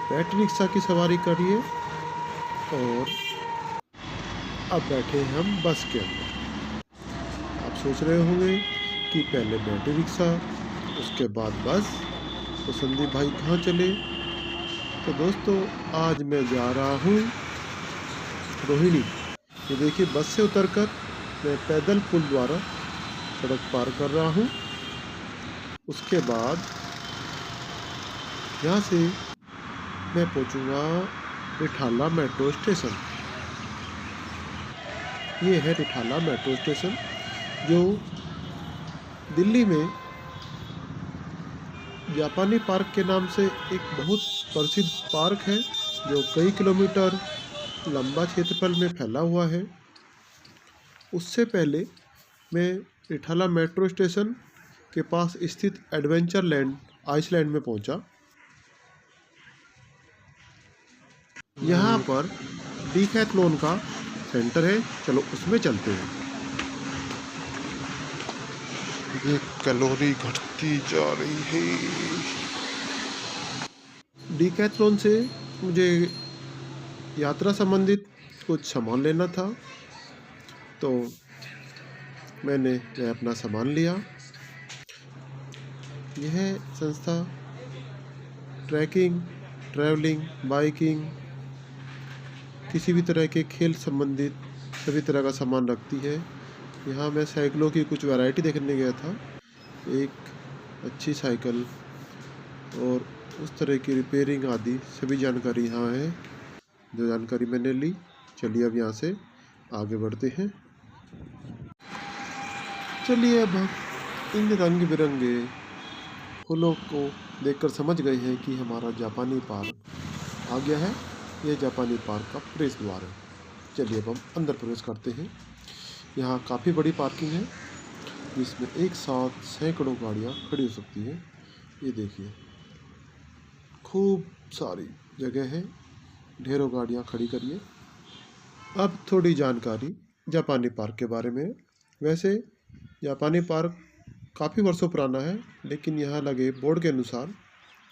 Battery rickshaw की सवारी करिए और अब बैठे हैं हम बस के अंदर। आप सोच रहे होंगे कि पहले बैटरी रिक्शा उसके बाद बस, तो संदीप भाई कहाँ चले? तो दोस्तों आज मैं जा रहा हूँ रोहिणी। ये देखिए बस से उतरकर मैं पैदल पुल द्वारा सड़क पार कर रहा हूँ। उसके बाद यहाँ से मैं पहुँचूँगा रिठाला मेट्रो स्टेशन। ये है रिठाला मेट्रो स्टेशन जो दिल्ली में जापानी पार्क के नाम से एक बहुत प्रसिद्ध पार्क है जो कई किलोमीटर लंबा क्षेत्रफल में फैला हुआ है। उससे पहले मैं रिठाला मेट्रो स्टेशन के पास स्थित एडवेंचर लैंड आइसलैंड में पहुंचा। यहाँ पर डीकैथलॉन का सेंटर है, चलो उसमें चलते हैं। ये कैलोरी घटती जा रही है। डीकैथलॉन से मुझे यात्रा संबंधित कुछ सामान लेना था, तो मैंने अपना सामान लिया। यह संस्था ट्रैकिंग, ट्रैवलिंग, बाइकिंग, किसी भी तरह के खेल संबंधित सभी तरह का सामान रखती है। यहाँ मैं साइकिलों की कुछ वैरायटी देखने गया था। एक अच्छी साइकिल और उस तरह की रिपेयरिंग आदि सभी जानकारी यहाँ है, जो जानकारी मैंने ली। चलिए अब यहाँ से आगे बढ़ते हैं। चलिए अब हम इन रंग बिरंगे फूलों को देखकर समझ गए हैं कि हमारा जापानी पार्क आ गया है। यह जापानी पार्क का प्रवेश द्वार है। चलिए अब हम अंदर प्रवेश करते हैं। यहाँ काफ़ी बड़ी पार्किंग है जिसमें एक साथ सैकड़ों गाड़ियाँ खड़ी हो सकती हैं। ये देखिए खूब सारी जगह है, ढेरों गाड़ियाँ खड़ी करिए। अब थोड़ी जानकारी जापानी पार्क के बारे में। वैसे जापानी पार्क काफ़ी वर्षों पुराना है, लेकिन यहाँ लगे बोर्ड के अनुसार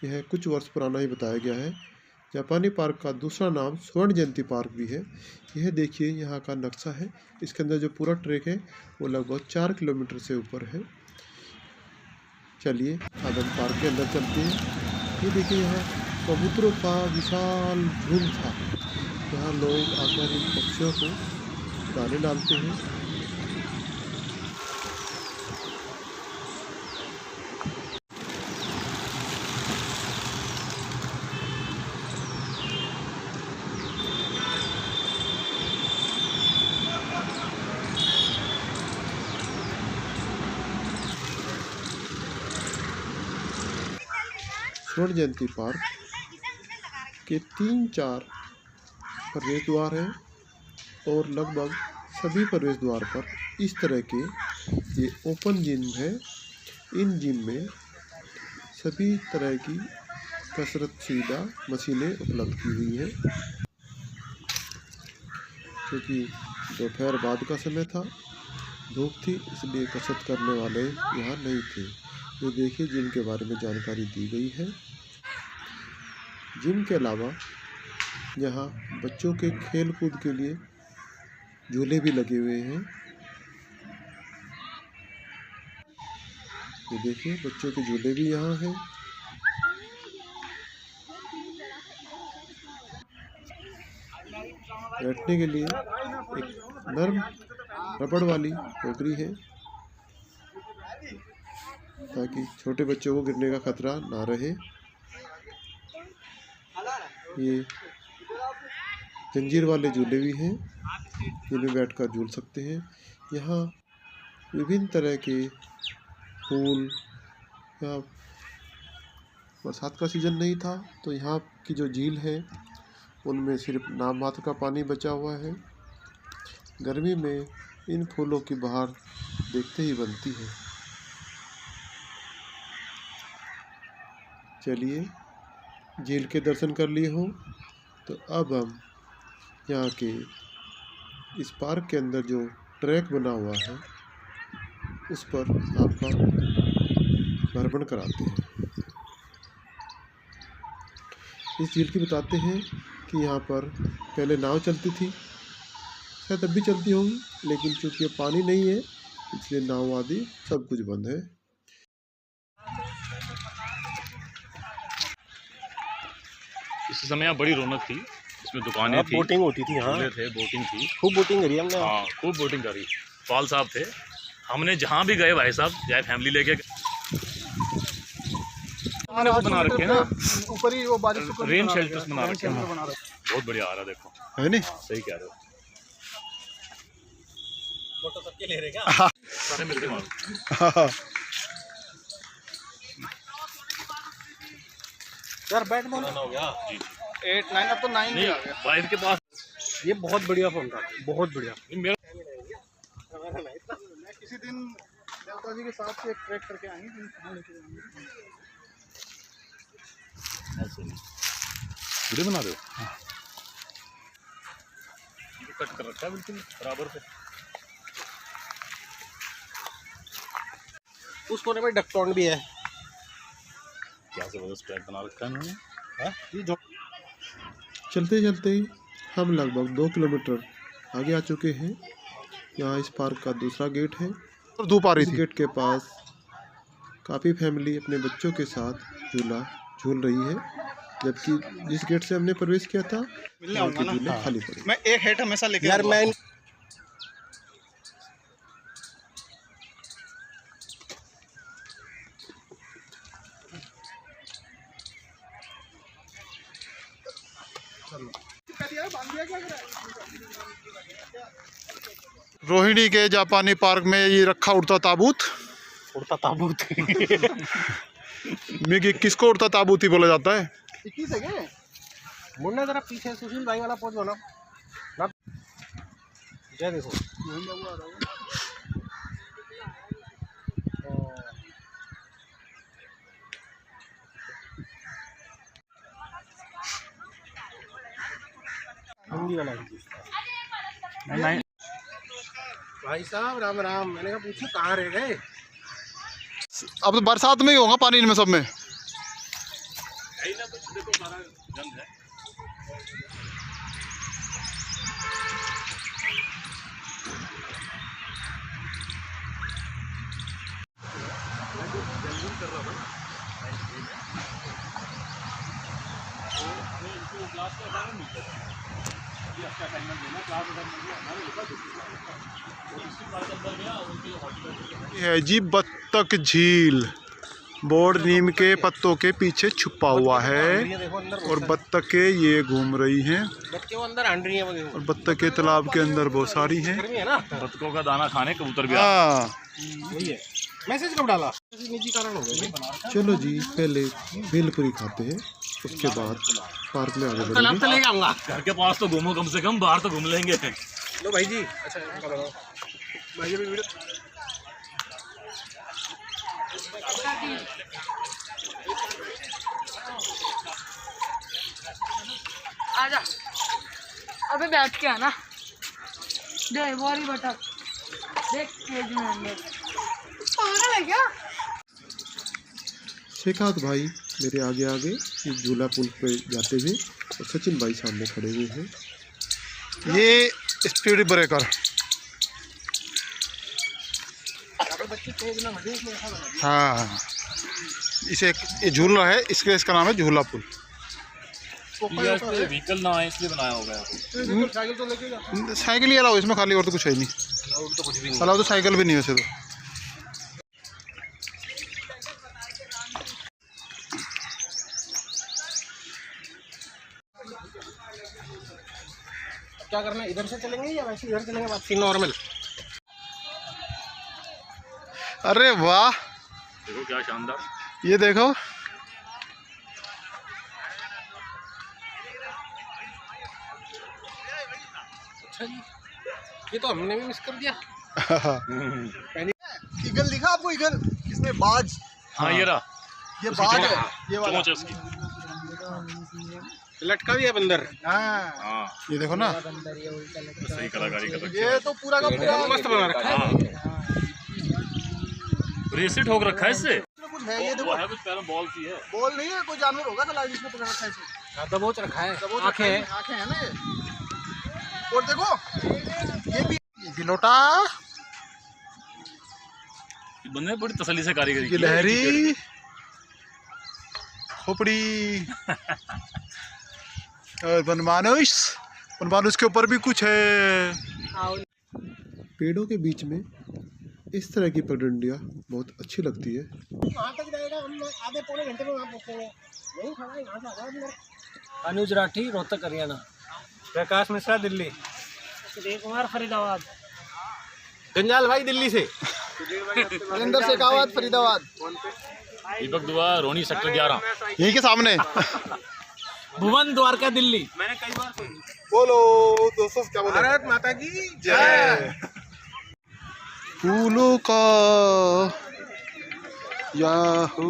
यह कुछ वर्ष पुराना ही बताया गया है। जापानी पार्क का दूसरा नाम स्वर्ण जयंती पार्क भी है। यह देखिए यहाँ का नक्शा है। इसके अंदर जो पूरा ट्रैक है वो लगभग 4 किलोमीटर से ऊपर है। चलिए अब हम पार्क के अंदर चलते हैं। ये देखिए यहाँ कबूतरों का विशाल झुंड था। यहाँ लोग आकर इन पक्षियों को दाने डालते हैं। स्वर्ण जयंती पार्क के 3-4 प्रवेश द्वार हैं और लगभग सभी प्रवेश द्वार पर इस तरह के ये ओपन जिम है। इन जिम में सभी तरह की कसरत सुविधा मशीनें उपलब्ध की हुई हैं। क्योंकि दोपहर बाद का समय था, धूप थी, इसलिए कसरत करने वाले यहाँ नहीं थे। ये देखिए जिम के बारे में जानकारी दी गई है। जिम के अलावा यहाँ बच्चों के खेल कूद के लिए झूले भी लगे हुए हैं। ये देखिए बच्चों के झूले भी यहाँ हैं। बैठने के लिए एक नरम रबड़ वाली टोकरी है ताकि छोटे बच्चों को गिरने का खतरा ना रहे। ये जंजीर वाले झूले भी हैं जिनमें बैठकर झूल सकते हैं। यहाँ विभिन्न तरह के फूल, या बरसात का सीज़न नहीं था तो यहाँ की जो झील है उनमें सिर्फ नाम मात्र का पानी बचा हुआ है। गर्मी में इन फूलों की बहार देखते ही बनती है। चलिए झील के दर्शन कर लिए हों तो अब हम यहाँ के इस पार्क के अंदर जो ट्रैक बना हुआ है उस पर आपका भ्रमण कराते हैं। इस झील की बताते हैं कि यहाँ पर पहले नाव चलती थी, शायद अब भी चलती होंगी, लेकिन चूँकि अब पानी नहीं है इसलिए नाव आदि सब कुछ बंद है। इस समय यहाँ बड़ी रौनक थी, इसमें दुकानें थी, बोटिंग होती थी। हाँ थे, बोटिंग थी, खूब बोटिंग करी हमने। हाँ खूब बोटिंग करी। पाल साहब थे, हमने जहाँ भी गए भाई साहब, चाहे फैमिली लेके वो बना रखे हैं ना, ऊपर ही वो बारिश रेन शेल्टर्स बना रखे हैं, बहुत बढ़िया आ रहा है, देखो है नहीं? सही कह रहे हो। फोटो सबके ले रहे क्या? सारे मिलके मारो। सर बैट बॉल हो गया। जी 8 9 अब तो 9 भी आ गया। वाइफ के पास ये बहुत बढ़िया फोन था, बहुत बढ़िया। मेरा किसी दिन देवता जी के साथ से एक ट्रैक करके आएंगे, वीडियो बना रहे हो? ये कट कर रखा है बिल्कुल बराबर पे। उस कोने में डकटॉन भी है। क्या जबरदस्त ट्रैक बना रखा है इन्होंने। ये जो चलते चलते हम लगभग 2 किलोमीटर आगे आ चुके हैं। यहाँ इस पार्क का दूसरा गेट है और धूप आ रही थी। इस गेट के पास काफ़ी फैमिली अपने बच्चों के साथ झूला झूल रही है, जबकि जिस गेट से हमने प्रवेश किया था वहाँ के झूले खाली पड़े। मैं एक हेड हमेशा लेके यार मैं रोहिणी के जापानी पार्क में ये रखा उड़ता ताबूत। उड़ता ताबूत। मिगी किसको उड़ता ताबूत ही बोला जाता है? 21 है क्या? मुन्ना जरा पीछे सुशील भाई वाला पोज बना ना। जय देखो हिंदी वाला नहीं भाई साहब राम राम। मैंने कहा पूछो कहाँ रह गए? अब तो बरसात में ही होगा पानी इनमें सब में। है जी बत्तख झील। बोर्ड नीम के पत्तों के पीछे छुपा हुआ है और बत्तखें ये घूम रही हैं बच्चे वो अंदर आंड रही है। वो देखो और बत्तख के तालाब के अंदर बहुत सारी हैं। गर्मी है ना। बतखों का दाना खाने कबूतर भी हाँ वही है। मैसेज कब डाला? निजी कारण हो गया। चलो जी, पहले भेलपुरी खाते हैं, उसके बाद पार्क में आगे कल बढ़ेंगे। तो लेके आऊंगा। घर के पास तो घूमो, कम से कम बाहर तो घूम लेंगे। लो भाई जी। अच्छा भाई जी वीडियो आजा अबे बैठ के आना दे बोरी बता देख केज में अंदर पागल है क्या? शेखावत भाई मेरे आगे आगे इस झूला पुल पे जाते हुए और सचिन भाई सामने खड़े हुए हैं। ये स्पीड ब्रेकर। हाँ इसे ये झूला है, इसका नाम है झूला पुल। व्हीकल ना आए इसलिए बनाया होगा। साइकिल तो लेके जा। साइकिल ही अलाउ इसमें, खाली और तो कुछ है नहीं। तो कुछ भी नहीं। अलाउ तो साइकिल भी नहीं वैसे तो। क्या करना है? इधर से चलेंगे या वैसे इधर चलेंगे? वापसी नॉर्मल। अरे वाह, देखो क्या शानदार। ये देखो अच्छा जी, ये तो हमने भी मिस कर दिया। ईगल दिखा आपको? ईगल इसमें बाज। हाँ ये रहा, ये बाज है, ये वाला। चोंच है उसकी। लटका भी है बंदर। हाँ हाँ ये देखो ना, सही कलाकारी कर रखी है। ये तो पूरा का पूरा मस्त बना रखा है। रेसे ठोक रखा है इससे। है ये देखो, है कुछ पैरों बॉल सी है। बॉल नहीं है, कोई जानवर होगा तो लाइट इसमें पकड़ रखा है इसे। हाँ, दबोच रखा है, आंखें हैं, आंखें हैं ना ये। और देखो ये भी गिलोटा, बंदे ने बड़ी तसल्ली से कारीगरी की है। गिलहरी, खोपड़ी और बनमानुष। बनमानुष के ऊपर भी कुछ है। पेड़ों के बीच में इस तरह की पगडंडियाँ बहुत अच्छी लगती है। वहाँ तक जाएगा, हम आधे पौने घंटे में वहाँ पहुँचेंगे। यही खड़ा है, यहाँ से आ जाओ अंदर। अनुज राठी, रोहतक, हरियाणा। प्रकाश मिश्रा, दिल्ली। सुधीर कुमार, फरीदाबाद। जंजाल भाई, दिल्ली से। नरेंद्र शेखावत, फरीदाबाद। दीपक दुआ, रोनी, सेक्टर 11। यहीं के सामने। भुवन, द्वारका, दिल्ली। मैंने कई बार बोलो दोस्तों, क्या बोल रहे हैं? भारत माता की जय। फूलों का याहू।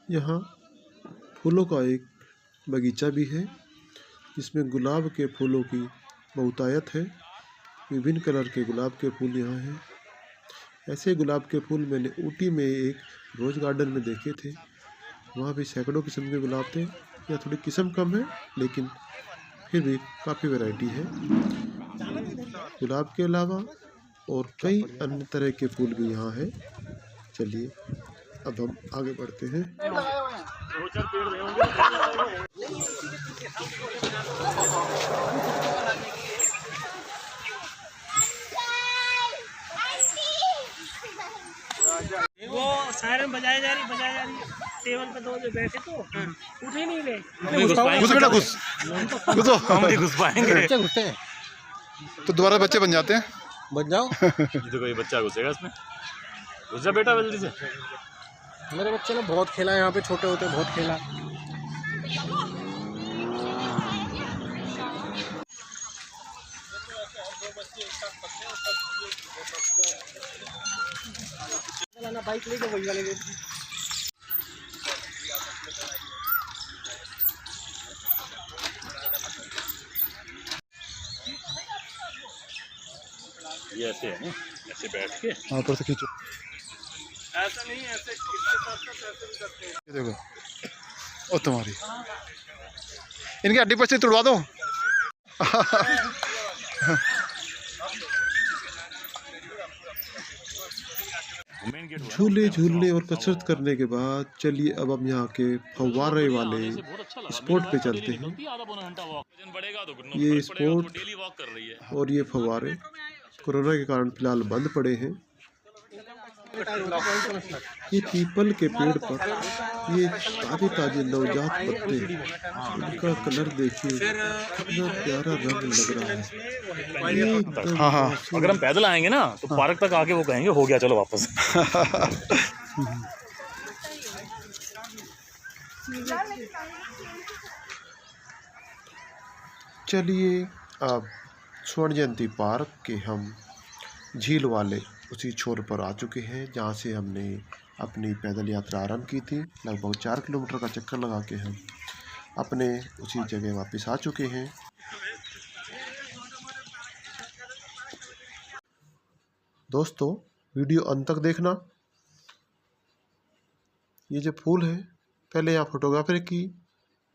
यहाँ फूलों का एक बगीचा भी है जिसमें गुलाब के फूलों की बहुतायत है। विभिन्न कलर के गुलाब के फूल यहाँ हैं। ऐसे गुलाब के फूल मैंने ऊटी में एक रोज़ गार्डन में देखे थे। वहाँ भी सैकड़ों किस्म के गुलाब थे। यहाँ थोड़ी किस्म कम है लेकिन फिर भी काफ़ी वैरायटी है। गुलाब के अलावा और कई अन्य तरह के फूल भी यहाँ है। चलिए अब हम आगे बढ़ते हैं। वो सायरन बजाई जा रही टेबल पे दो जो बैठे तो उठ ही नहीं रहे। घुस बेटा, घुस घुसो। हम नहीं घुस पाएंगे। बच्चे घुसते हैं तो दोबारा बच्चे बन जाते हैं। बच जाओ। ये तो कोई बच्चा घुसेगा इसमें। घुस जा बेटा जल्दी से। मेरे बच्चे ने बहुत खेला यहाँ पे, छोटे होते बहुत खेला। बाइक लेके वही वाले ये ऐसे है ना, ऐसे बैठ के। हाँ, ऊपर से खींचो। ऐसा नहीं, ऐसे इसके साथ साथ ऐसे भी करते हैं। ये देखो, ओ तुम्हारी इनकी हड्डी पस्ती तुड़वा दो। झूले झूलने और कसरत करने के बाद चलिए अब हम यहाँ के फव्वारे वाले स्पॉट पे चलते हैं। ये स्पॉट और ये फव्वारे कोरोना के कारण फिलहाल बंद पड़े हैं। ये पीपल के पेड़ पर ये ताजे ताजे नवजात पत्ते, इनका कलर देखिए कितना प्यारा रंग लग रहा है। ये एकदम हाँ हाँ, अगर हम पैदल आएंगे ना तो पार्क तक आके वो कहेंगे हो गया चलो वापस। चलिए अब स्वर्ण जयंती पार्क के हम झील वाले उसी छोर पर आ चुके हैं जहाँ से हमने अपनी पैदल यात्रा आरंभ की थी। लगभग 4 किलोमीटर का चक्कर लगा के हम अपने उसी जगह वापस आ चुके हैं। दोस्तों वीडियो अंत तक देखना। ये जो फूल है पहले यहाँ फोटोग्राफी की,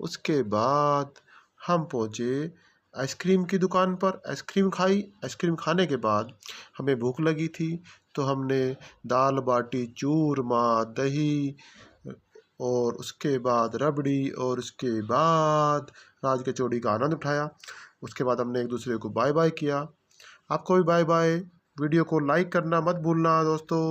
उसके बाद हम पहुँचे आइसक्रीम की दुकान पर। आइसक्रीम खाई। आइसक्रीम खाने के बाद हमें भूख लगी थी तो हमने दाल बाटी चूरमा दही और उसके बाद रबड़ी और उसके बाद राज कचौड़ी का आनंद उठाया। उसके बाद हमने एक दूसरे को बाय बाय किया। आपको भी बाय बाय। वीडियो को लाइक करना मत भूलना दोस्तों।